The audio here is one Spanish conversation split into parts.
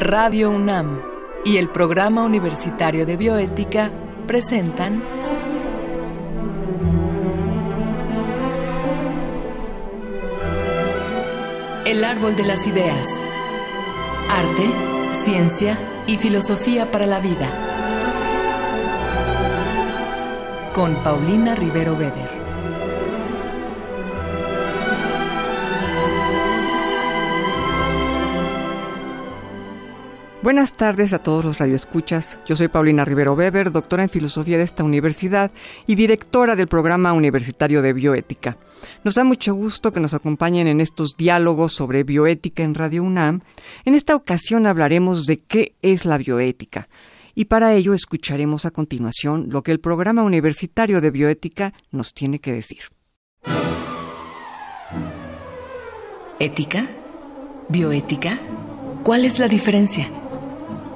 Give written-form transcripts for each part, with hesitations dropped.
Radio UNAM y el Programa Universitario de Bioética presentan El Árbol de las Ideas. Arte, ciencia y filosofía para la vida. Con Paulina Rivero Weber. Buenas tardes a todos los radioescuchas. Yo soy Paulina Rivero Weber, doctora en filosofía de esta universidad y directora del Programa Universitario de Bioética. Nos da mucho gusto que nos acompañen en estos diálogos sobre bioética en Radio UNAM. En esta ocasión hablaremos de qué es la bioética. Y para ello escucharemos a continuación lo que el Programa Universitario de Bioética nos tiene que decir. ¿Ética? ¿Bioética? ¿Cuál es la diferencia?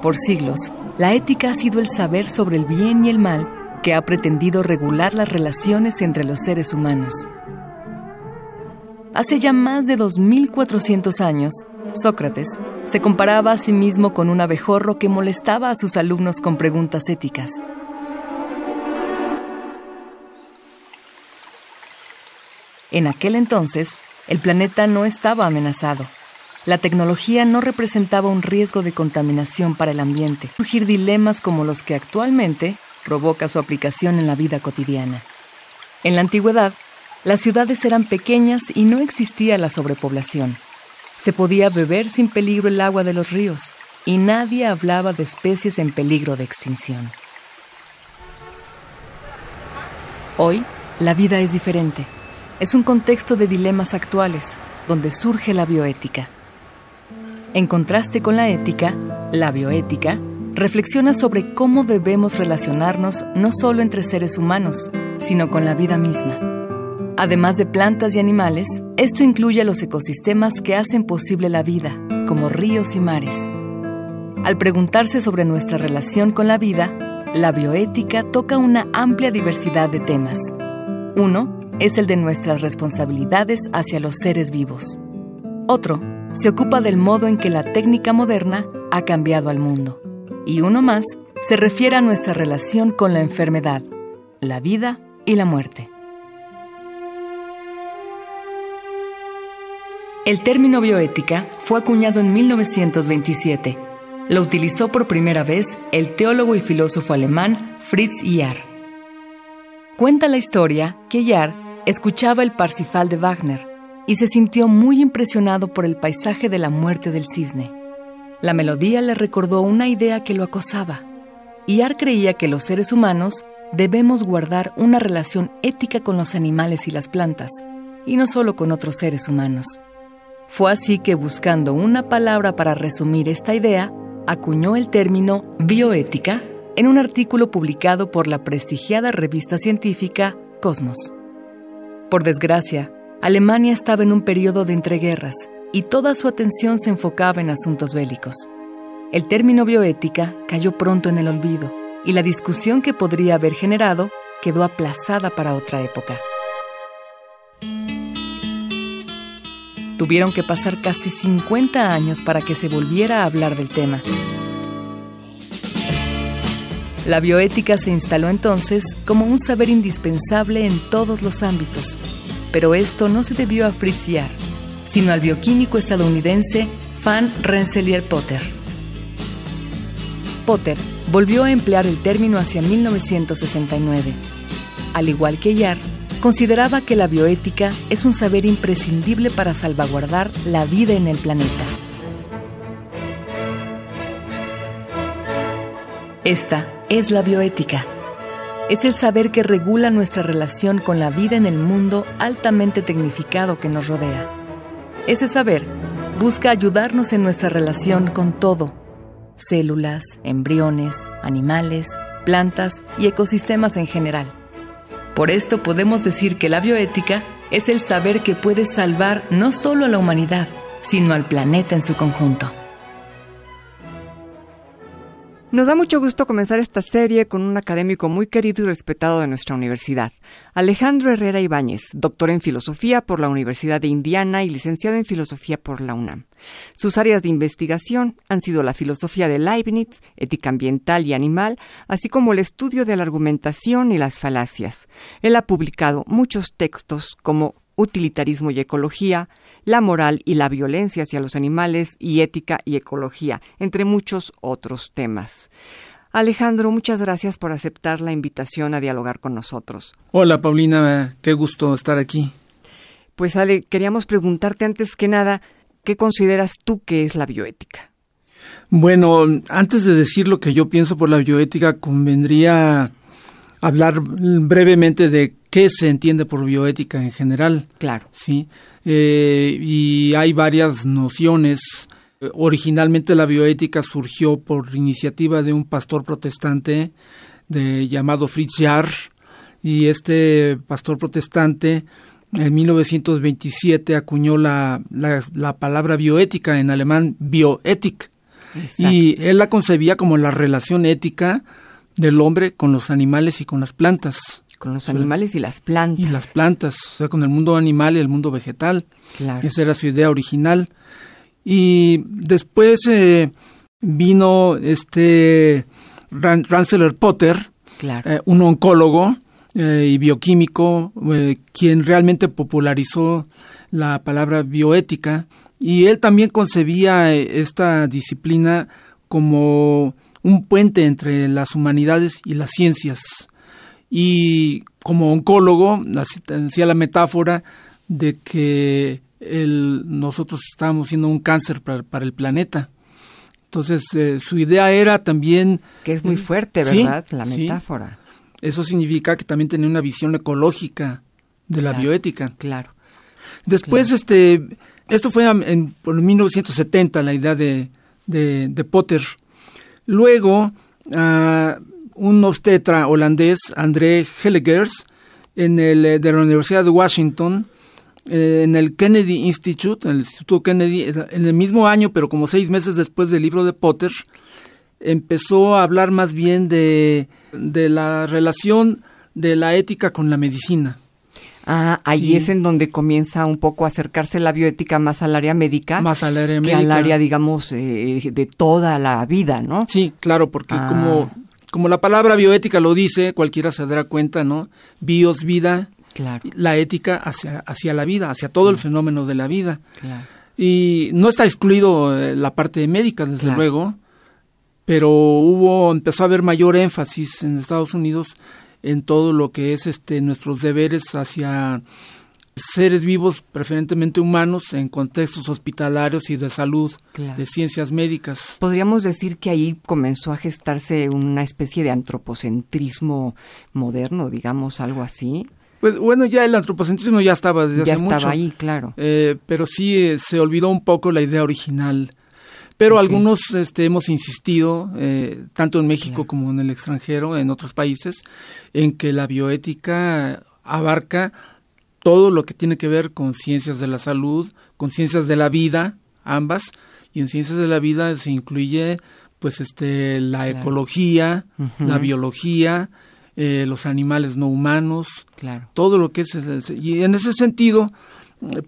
Por siglos, la ética ha sido el saber sobre el bien y el mal que ha pretendido regular las relaciones entre los seres humanos. Hace ya más de 2400 años, Sócrates se comparaba a sí mismo con un abejorro que molestaba a sus alumnos con preguntas éticas. En aquel entonces, el planeta no estaba amenazado. La tecnología no representaba un riesgo de contaminación para el ambiente. Surgir dilemas como los que actualmente provoca su aplicación en la vida cotidiana. En la antigüedad, las ciudades eran pequeñas y no existía la sobrepoblación. Se podía beber sin peligro el agua de los ríos y nadie hablaba de especies en peligro de extinción. Hoy, la vida es diferente. Es un contexto de dilemas actuales, donde surge la bioética. En contraste con la ética, la bioética reflexiona sobre cómo debemos relacionarnos no solo entre seres humanos, sino con la vida misma. Además de plantas y animales, esto incluye a los ecosistemas que hacen posible la vida, como ríos y mares. Al preguntarse sobre nuestra relación con la vida, la bioética toca una amplia diversidad de temas. Uno es el de nuestras responsabilidades hacia los seres vivos. Otro se ocupa del modo en que la técnica moderna ha cambiado al mundo. Y uno más se refiere a nuestra relación con la enfermedad, la vida y la muerte. El término bioética fue acuñado en 1927. Lo utilizó por primera vez el teólogo y filósofo alemán Fritz Jahr. Cuenta la historia que Jahr escuchaba el Parsifal de Wagner y se sintió muy impresionado por el paisaje de la muerte del cisne. La melodía le recordó una idea que lo acosaba. Jahr creía que los seres humanos debemos guardar una relación ética con los animales y las plantas, y no solo con otros seres humanos. Fue así que, buscando una palabra para resumir esta idea, acuñó el término bioética en un artículo publicado por la prestigiada revista científica Cosmos. Por desgracia, Alemania estaba en un periodo de entreguerras y toda su atención se enfocaba en asuntos bélicos. El término bioética cayó pronto en el olvido y la discusión que podría haber generado quedó aplazada para otra época. Tuvieron que pasar casi 50 años para que se volviera a hablar del tema. La bioética se instaló entonces como un saber indispensable en todos los ámbitos. Pero esto no se debió a Fritz Jahr, sino al bioquímico estadounidense Franz Rensselaer Potter. Potter volvió a emplear el término hacia 1969. Al igual que Jahr, consideraba que la bioética es un saber imprescindible para salvaguardar la vida en el planeta. Esta es la bioética. Es el saber que regula nuestra relación con la vida en el mundo altamente tecnificado que nos rodea. Ese saber busca ayudarnos en nuestra relación con todo: células, embriones, animales, plantas y ecosistemas en general. Por esto podemos decir que la bioética es el saber que puede salvar no solo a la humanidad, sino al planeta en su conjunto. Nos da mucho gusto comenzar esta serie con un académico muy querido y respetado de nuestra universidad, Alejandro Herrera Ibáñez, doctor en Filosofía por la Universidad de Indiana y licenciado en Filosofía por la UNAM. Sus áreas de investigación han sido la filosofía de Leibniz, ética ambiental y animal, así como el estudio de la argumentación y las falacias. Él ha publicado muchos textos como Utilitarismo y ecología, la moral y la violencia hacia los animales y ética y ecología, entre muchos otros temas. Alejandro, muchas gracias por aceptar la invitación a dialogar con nosotros. Hola, Paulina, qué gusto estar aquí. Pues Ale, queríamos preguntarte antes que nada, ¿qué consideras tú que es la bioética? Bueno, antes de decir lo que yo pienso por la bioética, convendría hablar brevemente de qué se entiende por bioética en general. Claro. Sí, y hay varias nociones. Originalmente la bioética surgió por iniciativa de un pastor protestante llamado Fritz Jarr, y este pastor protestante en 1927 acuñó la palabra bioética, en alemán Bioethik. Exacto. Y él la concebía como la relación ética del hombre con los animales y con las plantas. Con los animales y las plantas. Y las plantas, o sea, con el mundo animal y el mundo vegetal. Claro. Esa era su idea original. Y después vino Rensselaer Potter, claro, un oncólogo y bioquímico, quien realmente popularizó la palabra bioética, y él también concebía esta disciplina como un puente entre las humanidades y las ciencias. Y como oncólogo hacía la metáfora de que nosotros estábamos siendo un cáncer para el planeta. Entonces su idea era también... Que es muy fuerte, ¿verdad? Sí, la metáfora. Sí. Eso significa que también tenía una visión ecológica de la bioética. Claro. Después, claro. Esto fue por 1970, la idea de Potter. Luego, un obstetra holandés, André Hellegers, de la Universidad de Washington, en el Kennedy Institute, en el Instituto Kennedy, en el mismo año, pero como 6 meses después del libro de Potter, empezó a hablar más bien de la relación de la ética con la medicina. Ahí sí. Es en donde comienza un poco a acercarse la bioética más al área médica. Más al área médica. Que al área, digamos, de toda la vida, ¿no? Sí, claro, porque como la palabra bioética lo dice, cualquiera se dará cuenta, ¿no? Bios, vida. Claro. La ética hacia la vida, hacia todo el fenómeno de la vida. Claro. Y no está excluido la parte médica, desde luego, pero empezó a haber mayor énfasis en Estados Unidos en todo lo que es nuestros deberes hacia seres vivos, preferentemente humanos, en contextos hospitalarios y de salud, de ciencias médicas. Podríamos decir que ahí comenzó a gestarse una especie de antropocentrismo moderno, digamos, algo así. Pues bueno, ya el antropocentrismo ya estaba desde hace mucho. Ya estaba ahí, claro. Pero sí se olvidó un poco la idea original. Pero algunos hemos insistido, tanto en México como en el extranjero, en otros países, en que la bioética abarca todo lo que tiene que ver con ciencias de la salud, con ciencias de la vida, ambas, y en ciencias de la vida se incluye pues la ecología, la biología, los animales no humanos, todo lo que es, y en ese sentido,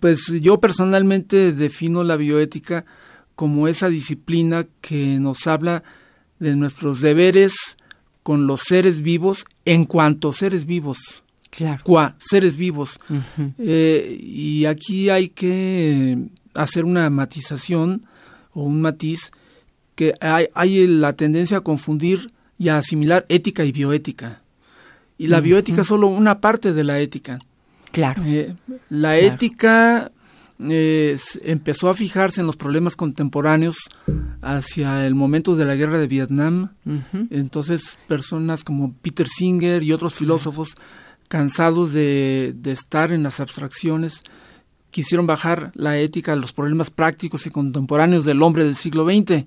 pues yo personalmente defino la bioética como esa disciplina que nos habla de nuestros deberes con los seres vivos en cuanto seres vivos. Claro. Seres vivos. Y aquí hay que hacer una matización o un matiz, que hay la tendencia a confundir y a asimilar ética y bioética. Y la bioética es solo una parte de la ética. Claro. La ética empezó a fijarse en los problemas contemporáneos hacia el momento de la guerra de Vietnam. Entonces, personas como Peter Singer y otros filósofos, cansados de estar en las abstracciones, quisieron bajar la ética a los problemas prácticos y contemporáneos del hombre del siglo XX.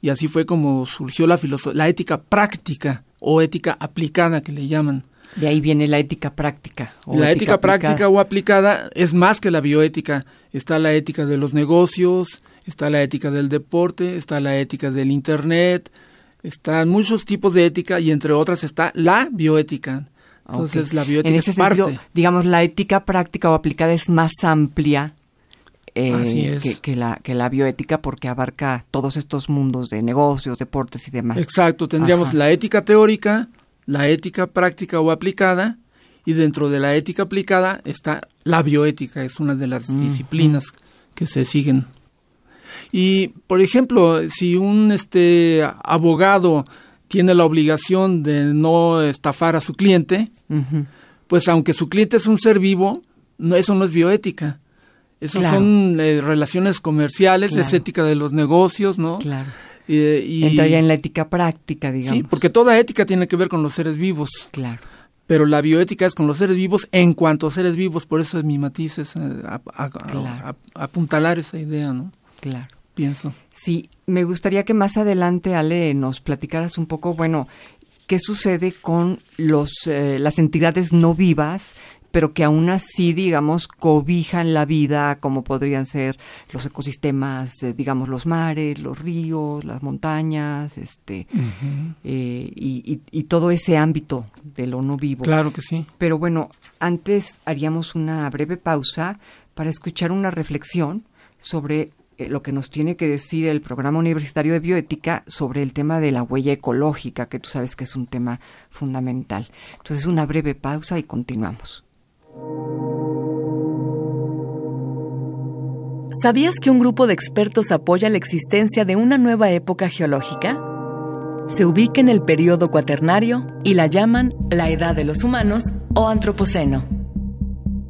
Y así fue como surgió la ética práctica o ética aplicada, que le llaman. De ahí viene la ética práctica. La ética práctica o aplicada es más que la bioética. Está la ética de los negocios, está la ética del deporte, está la ética del Internet, Están muchos tipos de ética y entre otras está la bioética. Entonces, la bioética en ese es parte. sentido, digamos, la ética práctica o aplicada es más amplia Así es. que la bioética, porque abarca todos estos mundos de negocios, deportes y demás. Exacto, tendríamos la ética teórica, la ética práctica o aplicada, y dentro de la ética aplicada está la bioética, es una de las disciplinas que se siguen. Y, por ejemplo, si un abogado tiene la obligación de no estafar a su cliente, pues aunque su cliente es un ser vivo, eso no es bioética. Esas son relaciones comerciales, es ética de los negocios, ¿no? Claro. Y entraría en la ética práctica, digamos. Sí, porque toda ética tiene que ver con los seres vivos. Claro. Pero la bioética es con los seres vivos en cuanto a seres vivos, por eso es mi matiz, es apuntalar esa idea, ¿no? Claro. Pienso. Sí, me gustaría que más adelante, Ale, nos platicaras un poco, bueno, qué sucede con las entidades no vivas, pero que aún así, digamos, cobijan la vida, como podrían ser los ecosistemas, digamos, los mares, los ríos, las montañas, y todo ese ámbito de lo no vivo. Claro que sí. Pero bueno, antes haríamos una breve pausa para escuchar una reflexión sobre lo que nos tiene que decir el Programa Universitario de Bioética sobre el tema de la huella ecológica, que tú sabes que es un tema fundamental. Entonces, una breve pausa y continuamos. ¿Sabías que un grupo de expertos apoya la existencia de una nueva época geológica? Se ubica en el período cuaternario y la llaman la Edad de los Humanos o Antropoceno.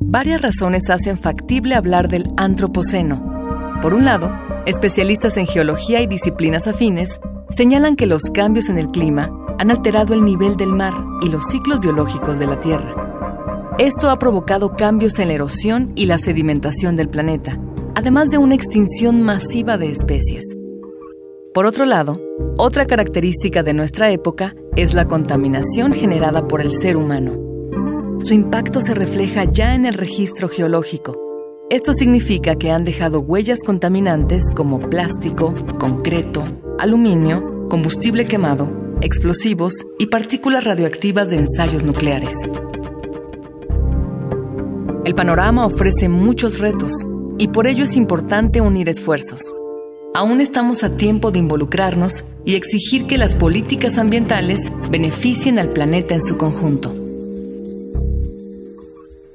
Varias razones hacen factible hablar del Antropoceno. Por un lado, especialistas en geología y disciplinas afines señalan que los cambios en el clima han alterado el nivel del mar y los ciclos biológicos de la Tierra. Esto ha provocado cambios en la erosión y la sedimentación del planeta, además de una extinción masiva de especies. Por otro lado, otra característica de nuestra época es la contaminación generada por el ser humano. Su impacto se refleja ya en el registro geológico. Esto significa que han dejado huellas contaminantes como plástico, concreto, aluminio, combustible quemado, explosivos y partículas radioactivas de ensayos nucleares. El panorama ofrece muchos retos y por ello es importante unir esfuerzos. Aún estamos a tiempo de involucrarnos y exigir que las políticas ambientales beneficien al planeta en su conjunto.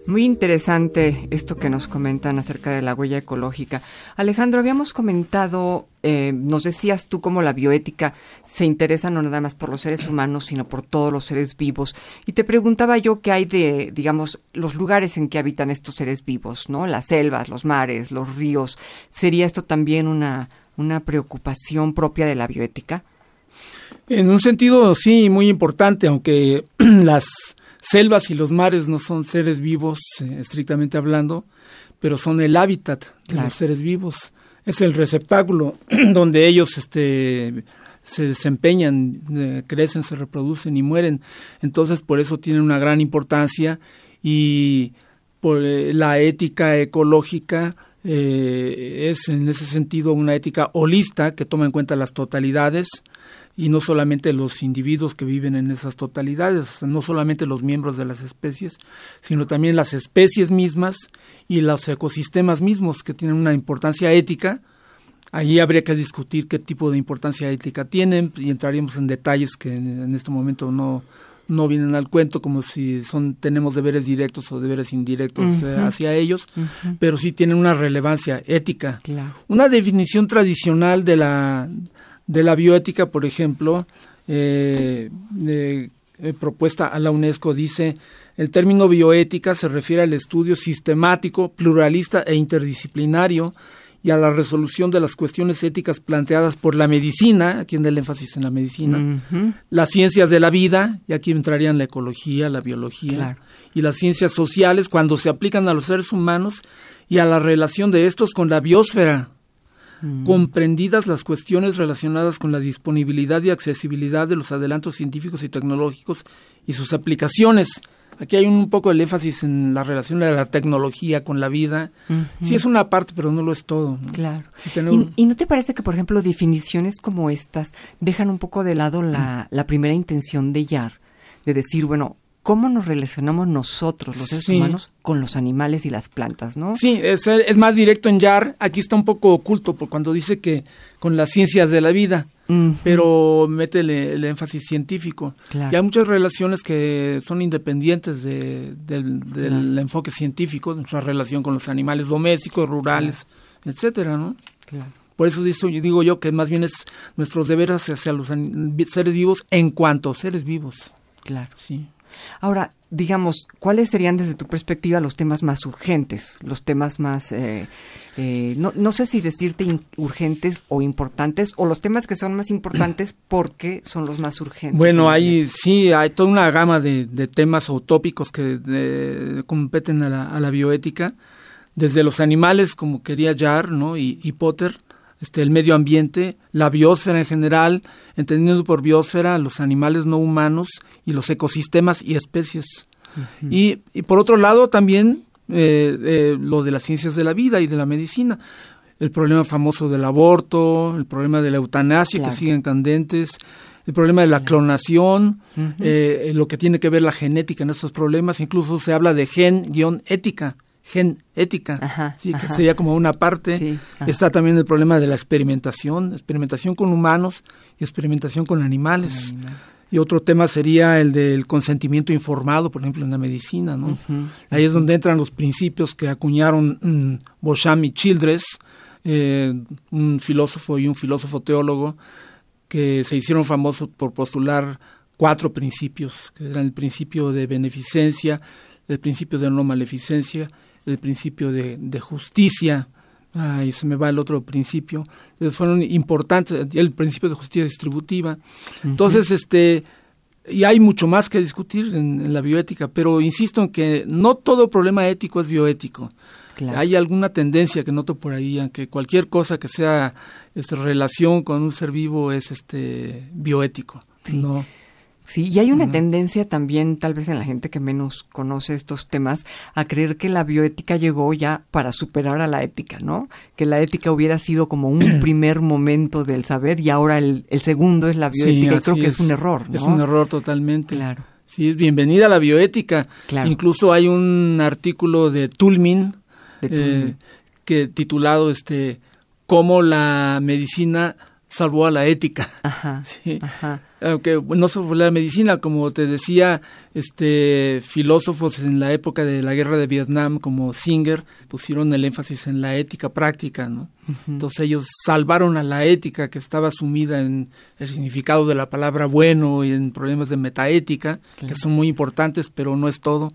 Muy interesante esto que nos comentan acerca de la huella ecológica. Alejandro, habíamos comentado, nos decías tú cómo la bioética se interesa no nada más por los seres humanos, sino por todos los seres vivos. Y te preguntaba yo qué hay de, digamos, los lugares en que habitan estos seres vivos, ¿no? Las selvas, los mares, los ríos. ¿Sería esto también una preocupación propia de la bioética? En un sentido, sí, muy importante, aunque las selvas y los mares no son seres vivos, estrictamente hablando, pero son el hábitat de los seres vivos. Es el receptáculo donde ellos se desempeñan, crecen, se reproducen y mueren. Entonces, por eso tienen una gran importancia y por la ética ecológica es en ese sentido una ética holista que toma en cuenta las totalidades y no solamente los individuos que viven en esas totalidades, o sea, no solamente los miembros de las especies, sino también las especies mismas y los ecosistemas mismos que tienen una importancia ética. Allí habría que discutir qué tipo de importancia ética tienen y entraríamos en detalles que en este momento no vienen al cuento, como si tenemos deberes directos o deberes indirectos hacia ellos, pero sí tienen una relevancia ética. Claro. Una definición tradicional de la bioética, por ejemplo, propuesta a la UNESCO, dice: el término bioética se refiere al estudio sistemático, pluralista e interdisciplinario y a la resolución de las cuestiones éticas planteadas por la medicina, aquí en el énfasis en la medicina, las ciencias de la vida, y aquí entrarían la ecología, la biología, y las ciencias sociales cuando se aplican a los seres humanos y a la relación de estos con la biosfera, comprendidas las cuestiones relacionadas con la disponibilidad y accesibilidad de los adelantos científicos y tecnológicos y sus aplicaciones. Aquí hay un poco el énfasis en la relación de la tecnología con la vida. Sí es una parte, pero no lo es todo, ¿no? Claro. Sí tenemos... ¿Y no te parece que, por ejemplo, definiciones como estas dejan un poco de lado la primera intención de Yarre, de decir, bueno, ¿cómo nos relacionamos nosotros, los seres humanos, con los animales y las plantas, no? Sí, es más directo en Yarre. Aquí está un poco oculto por cuando dice que con las ciencias de la vida, pero mete el énfasis científico. Claro. Y hay muchas relaciones que son independientes del enfoque científico, nuestra relación con los animales domésticos, rurales, etcétera, ¿no? Claro. Por eso digo yo que más bien es nuestros deberes hacia los seres vivos en cuanto a seres vivos. Claro. Sí. Ahora, digamos, ¿cuáles serían desde tu perspectiva los temas más urgentes? Los temas más, no sé si decirte urgentes o importantes, o los temas que son más importantes porque son los más urgentes. Bueno, hay toda una gama de temas o tópicos que competen a la bioética, desde los animales, como quería Yarre, ¿no? y Potter, el medio ambiente, la biosfera en general, entendiendo por biosfera los animales no humanos y los ecosistemas y especies. Y por otro lado también lo de las ciencias de la vida y de la medicina, el problema famoso del aborto, el problema de la eutanasia, claro, que siguen candentes, el problema de la clonación, lo que tiene que ver la genética en estos problemas, incluso se habla de gen-ética. Que sería como una parte. Sí, está también el problema de la experimentación con humanos y experimentación con animales. Y otro tema sería el del consentimiento informado, por ejemplo, en la medicina, ¿no? Ahí es donde entran los principios que acuñaron Beauchamp y Childress, un filósofo y un filósofo teólogo, que se hicieron famosos por postular 4 principios, que eran el principio de beneficencia, el principio de no maleficencia, el principio de justicia, y se me va el otro principio, fueron importantes, el principio de justicia distributiva. Entonces, y hay mucho más que discutir en la bioética, pero insisto en que no todo problema ético es bioético. Claro. Hay alguna tendencia que noto por ahí, en que cualquier cosa que sea relación con un ser vivo es bioético. Sí. No. Sí, y hay una tendencia también, tal vez en la gente que menos conoce estos temas, a creer que la bioética llegó ya para superar a la ética, ¿no? Que la ética hubiera sido como un primer momento del saber y ahora el segundo es la bioética, y creo que es un error, ¿no? Es un error totalmente. Claro. Sí, bienvenida a la bioética. Claro. Incluso hay un artículo de Toulmin, que titulado Cómo la medicina salvó a la ética. Ajá, sí. Ajá. Aunque no solo la medicina, como te decía, filósofos en la época de la guerra de Vietnam, como Singer, pusieron el énfasis en la ética práctica, ¿no? Entonces ellos salvaron a la ética, que estaba sumida en el significado de la palabra bueno y en problemas de metaética, que son muy importantes, pero no es todo,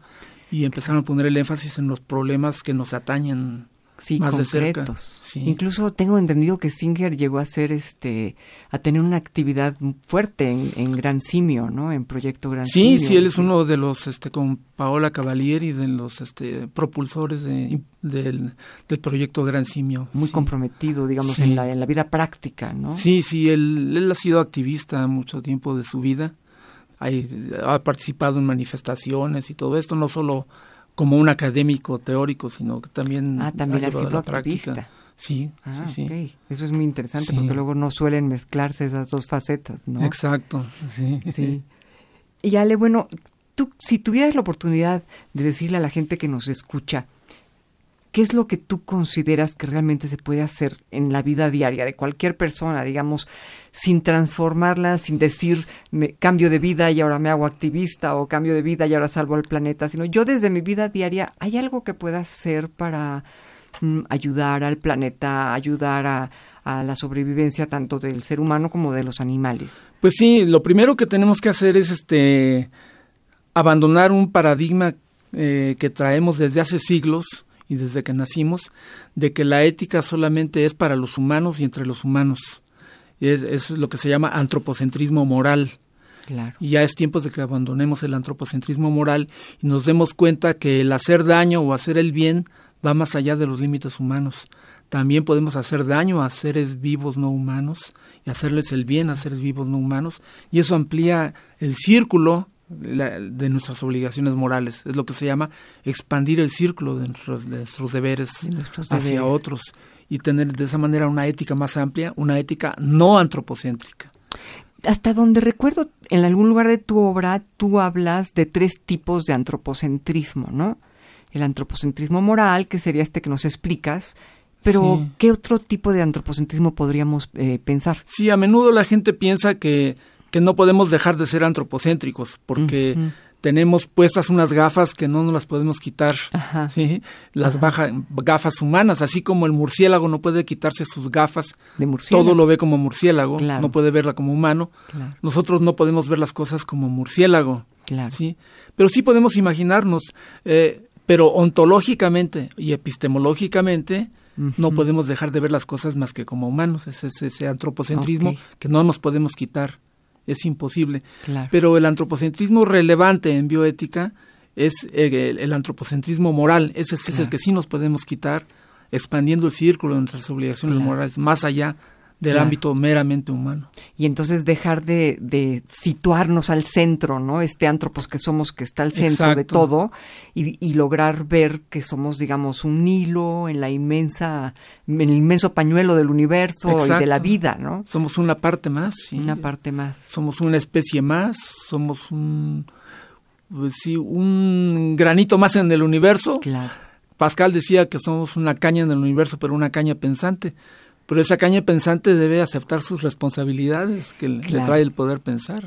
y empezaron a poner el énfasis en los problemas que nos atañen. Sí, más concretos. De cerca. Sí. Incluso tengo entendido que Singer llegó a ser a tener una actividad fuerte en Gran Simio, ¿no? En Proyecto Gran Simio. Sí, él es uno de los con Paola Cavalieri, de los propulsores del Proyecto Gran Simio. Muy comprometido, digamos, en la vida práctica, ¿no? Sí, él ha sido activista mucho tiempo de su vida. Ha participado en manifestaciones y todo esto, no solo como un académico teórico, sino que también ha sido la activista. Práctica. Sí. Okay. Eso es muy interesante porque luego no suelen mezclarse esas dos facetas, ¿no? Exacto, sí. Y Ale, bueno, tú, si tuvieras la oportunidad de decirle a la gente que nos escucha, ¿qué es lo que tú consideras que realmente se puede hacer en la vida diaria de cualquier persona, digamos, sin transformarla, sin decir cambio de vida y ahora me hago activista o cambio de vida y ahora salvo al planeta, sino yo desde mi vida diaria, ¿hay algo que pueda hacer para ayudar al planeta, ayudar a la sobrevivencia tanto del ser humano como de los animales? Pues sí, lo primero que tenemos que hacer es abandonar un paradigma que traemos desde hace siglos y desde que nacimos, de que la ética solamente es para los humanos y entre los humanos. Eso es lo que se llama antropocentrismo moral. Claro. Y ya es tiempo de que abandonemos el antropocentrismo moral y nos demos cuenta que el hacer daño o hacer el bien va más allá de los límites humanos. También podemos hacer daño a seres vivos no humanos y hacerles el bien a seres vivos no humanos. Y eso amplía el círculo de nuestras obligaciones morales. Es lo que se llama expandir el círculo de nuestros deberes hacia otros y tener de esa manera una ética más amplia, una ética no antropocéntrica. Hasta donde recuerdo, en algún lugar de tu obra, tú hablas de 3 tipos de antropocentrismo, ¿no? El antropocentrismo moral, que sería este que nos explicas, pero sí. ¿Qué otro tipo de antropocentrismo podríamos pensar? Sí, a menudo la gente piensa que no podemos dejar de ser antropocéntricos, porque tenemos puestas unas gafas que no nos las podemos quitar, ¿sí? Las gafas humanas, así como el murciélago no puede quitarse sus gafas, todo lo ve como murciélago, no puede verla como humano, nosotros no podemos ver las cosas como murciélago, ¿sí? Pero sí podemos imaginarnos, pero ontológicamente y epistemológicamente no podemos dejar de ver las cosas más que como humanos, es ese antropocentrismo que no nos podemos quitar. Es imposible. Pero el antropocentrismo relevante en bioética es el antropocentrismo moral. Ese es el que sí nos podemos quitar, expandiendo el círculo de nuestras obligaciones morales más allá del ámbito meramente humano. Y entonces dejar de situarnos al centro, ¿no? Este antropos que somos, que está al centro de todo, y lograr ver que somos, digamos, un hilo en el inmenso pañuelo del universo y de la vida, ¿no? Somos una parte más. Sí. Una parte más. Somos una especie más, somos un granito más en el universo. Pascal decía que somos una caña en el universo, pero una caña pensante. Pero esa caña pensante debe aceptar sus responsabilidades que le trae el poder pensar.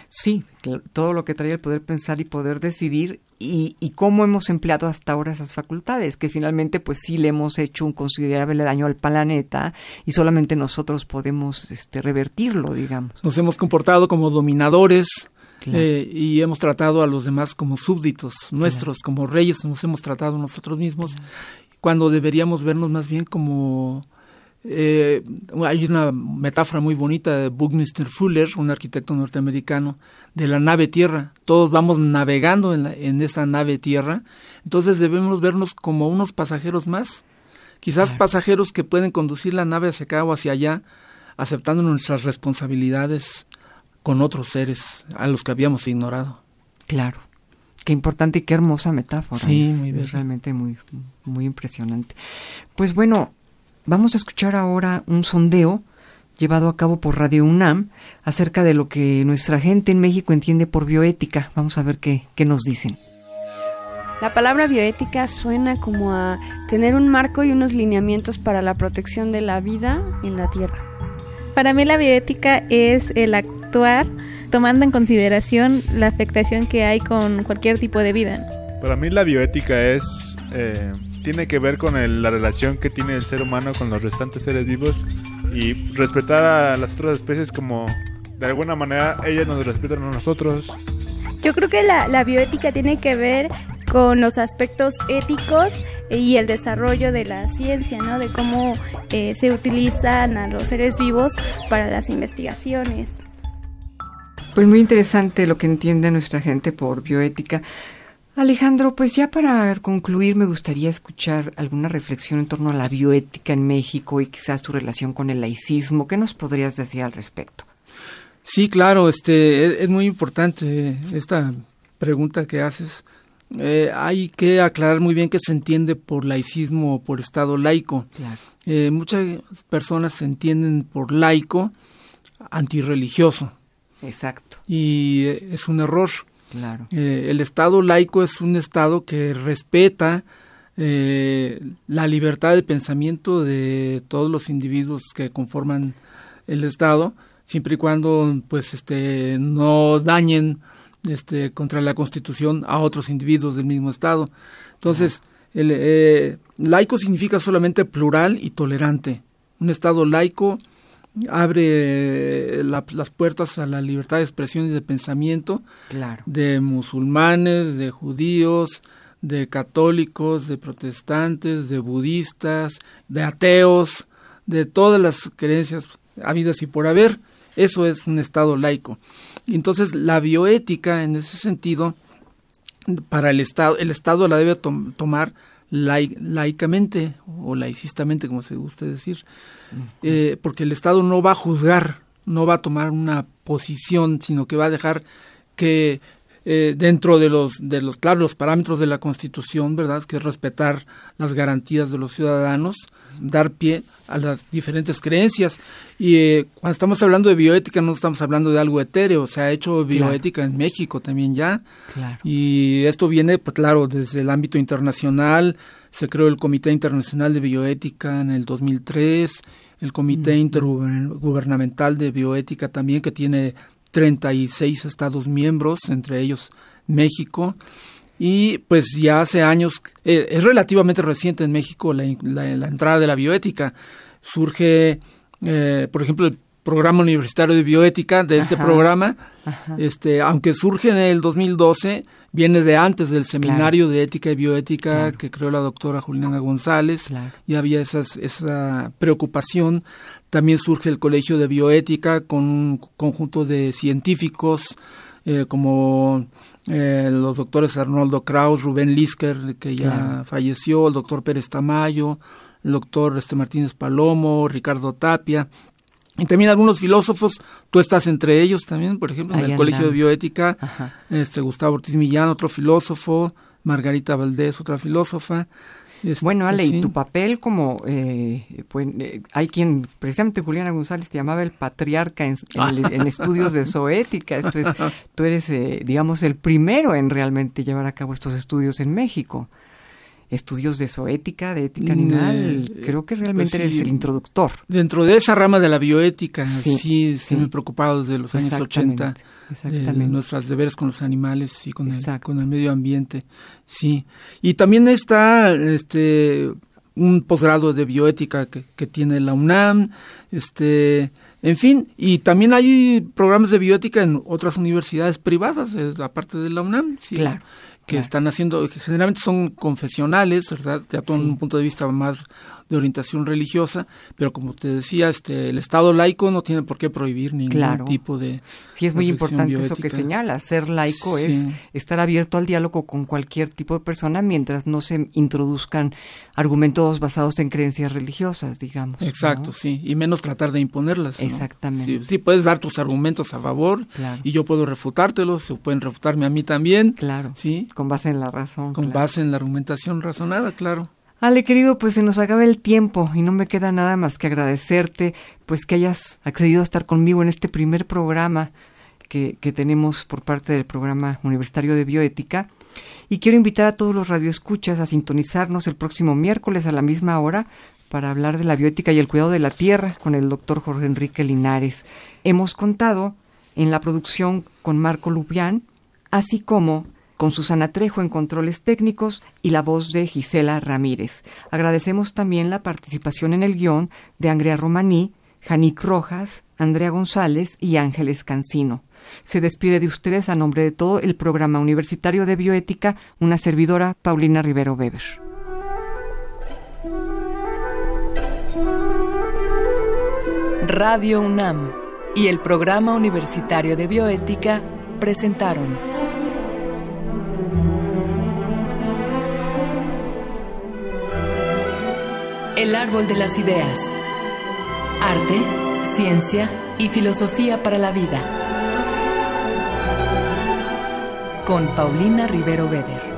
Sí, todo lo que trae el poder pensar y poder decidir y cómo hemos empleado hasta ahora esas facultades, que finalmente pues sí le hemos hecho un considerable daño al planeta y solamente nosotros podemos revertirlo, digamos. Nos hemos comportado como dominadores y hemos tratado a los demás como súbditos nuestros, como reyes nos hemos tratado a nosotros mismos, cuando deberíamos vernos más bien como... hay una metáfora muy bonita de Buckminster Fuller, un arquitecto norteamericano, de la nave Tierra. Todos vamos navegando en esta nave Tierra, entonces debemos vernos como unos pasajeros más, quizás pasajeros que pueden conducir la nave hacia acá o hacia allá, aceptando nuestras responsabilidades con otros seres a los que habíamos ignorado. Claro. Qué importante y qué hermosa metáfora. Sí, muy bien. Es realmente muy, muy impresionante. Pues bueno, vamos a escuchar ahora un sondeo llevado a cabo por Radio UNAM acerca de lo que nuestra gente en México entiende por bioética. Vamos a ver qué nos dicen. La palabra bioética suena como a tener un marco y unos lineamientos para la protección de la vida en la Tierra. Para mí la bioética es el actuar tomando en consideración la afectación que hay con cualquier tipo de vida. Para mí la bioética tiene que ver con la relación que tiene el ser humano con los restantes seres vivos y respetar a las otras especies como de alguna manera ellas nos respetan a nosotros. Yo creo que la bioética tiene que ver con los aspectos éticos y el desarrollo de la ciencia, ¿no? De cómo se utilizan a los seres vivos para las investigaciones. Pues muy interesante lo que entiende nuestra gente por bioética. Alejandro, pues ya para concluir me gustaría escuchar alguna reflexión en torno a la bioética en México y quizás tu relación con el laicismo. ¿Qué nos podrías decir al respecto? Sí, claro, es muy importante esta pregunta que haces. Hay que aclarar muy bien qué se entiende por laicismo o por Estado laico. Claro. Muchas personas se entienden por laico antirreligioso. Exacto. Y es un error. Claro. El Estado laico es un Estado que respeta la libertad de pensamiento de todos los individuos que conforman el Estado, siempre y cuando pues no dañen contra la Constitución a otros individuos del mismo Estado. Entonces, laico significa solamente plural y tolerante. Un Estado laico abre las puertas a la libertad de expresión y de pensamiento, claro, de musulmanes, de judíos, de católicos, de protestantes, de budistas, de ateos, de todas las creencias habidas y por haber. Eso es un Estado laico. Y entonces la bioética, en ese sentido, para el Estado la debe tomar laicamente o laicistamente, como se guste decir, porque el Estado no va a juzgar, no va a tomar una posición, sino que va a dejar que dentro de los parámetros de la Constitución, ¿verdad? Que es respetar las garantías de los ciudadanos, dar pie a las diferentes creencias. Y cuando estamos hablando de bioética no estamos hablando de algo etéreo, se ha hecho bioética en México también ya. Claro. Y esto viene, pues claro, desde el ámbito internacional. Se creó el Comité Internacional de Bioética en el 2003, el Comité Intergubernamental de Bioética también, que tiene 36 estados miembros, entre ellos México. Y pues ya hace años, es relativamente reciente en México la entrada de la bioética. Surge, por ejemplo, el Programa Universitario de Bioética de este programa, aunque surge en el 2012, viene de antes del Seminario de Ética y Bioética que creó la doctora Juliana González, y había esa preocupación. También surge el Colegio de Bioética con un conjunto de científicos como los doctores Arnoldo Kraus, Rubén Lisker, que ya falleció, el doctor Pérez Tamayo, el doctor Martínez Palomo, Ricardo Tapia, y también algunos filósofos. Tú estás entre ellos también, por ejemplo, en el Colegio de Bioética, Gustavo Ortiz Millán, otro filósofo, Margarita Valdés, otra filósofa. Bueno, Ale, y tu papel como, hay quien, precisamente Juliana González te llamaba el patriarca en estudios de zoética. Tú eres, digamos, el primero en realmente llevar a cabo estos estudios en México. Estudios de zoética, de ética animal, creo que realmente eres el introductor. Dentro de esa rama de la bioética, estoy muy preocupado desde los años 80 de nuestros deberes con los animales y con el medio ambiente. Sí. Y también está un posgrado de bioética que tiene la UNAM, en fin, y también hay programas de bioética en otras universidades privadas, aparte de la UNAM. Sí. Claro. Que están haciendo, que generalmente son confesionales, ¿verdad? Ya con un punto de vista más de orientación religiosa, pero como te decía, el Estado laico no tiene por qué prohibir ningún tipo de es muy importante bioética. Eso que señala, ser laico es estar abierto al diálogo con cualquier tipo de persona mientras no se introduzcan argumentos basados en creencias religiosas, digamos. Exacto, ¿no? Y menos tratar de imponerlas, ¿no? Exactamente. Sí, puedes dar tus argumentos a favor y yo puedo refutártelos, o pueden refutarme a mí también. Claro, sí. Con base en la razón. Con base en la argumentación razonada, claro. Ale, querido, pues se nos acaba el tiempo y no me queda nada más que agradecerte pues que hayas accedido a estar conmigo en este primer programa que tenemos por parte del Programa Universitario de Bioética. Y quiero invitar a todos los radioescuchas a sintonizarnos el próximo miércoles a la misma hora para hablar de la bioética y el cuidado de la tierra con el doctor Jorge Enrique Linares. Hemos contado en la producción con Marco Lubián, así como con Susana Trejo en controles técnicos y la voz de Gisela Ramírez. Agradecemos también la participación en el guión de Andrea Romaní, Janik Rojas, Andrea González y Ángeles Cancino. Se despide de ustedes a nombre de todo el Programa Universitario de Bioética, una servidora, Paulina Rivero Weber. Radio UNAM y el Programa Universitario de Bioética presentaron El Árbol de las Ideas. Arte, ciencia y filosofía para la vida. Con Paulina Rivero Weber.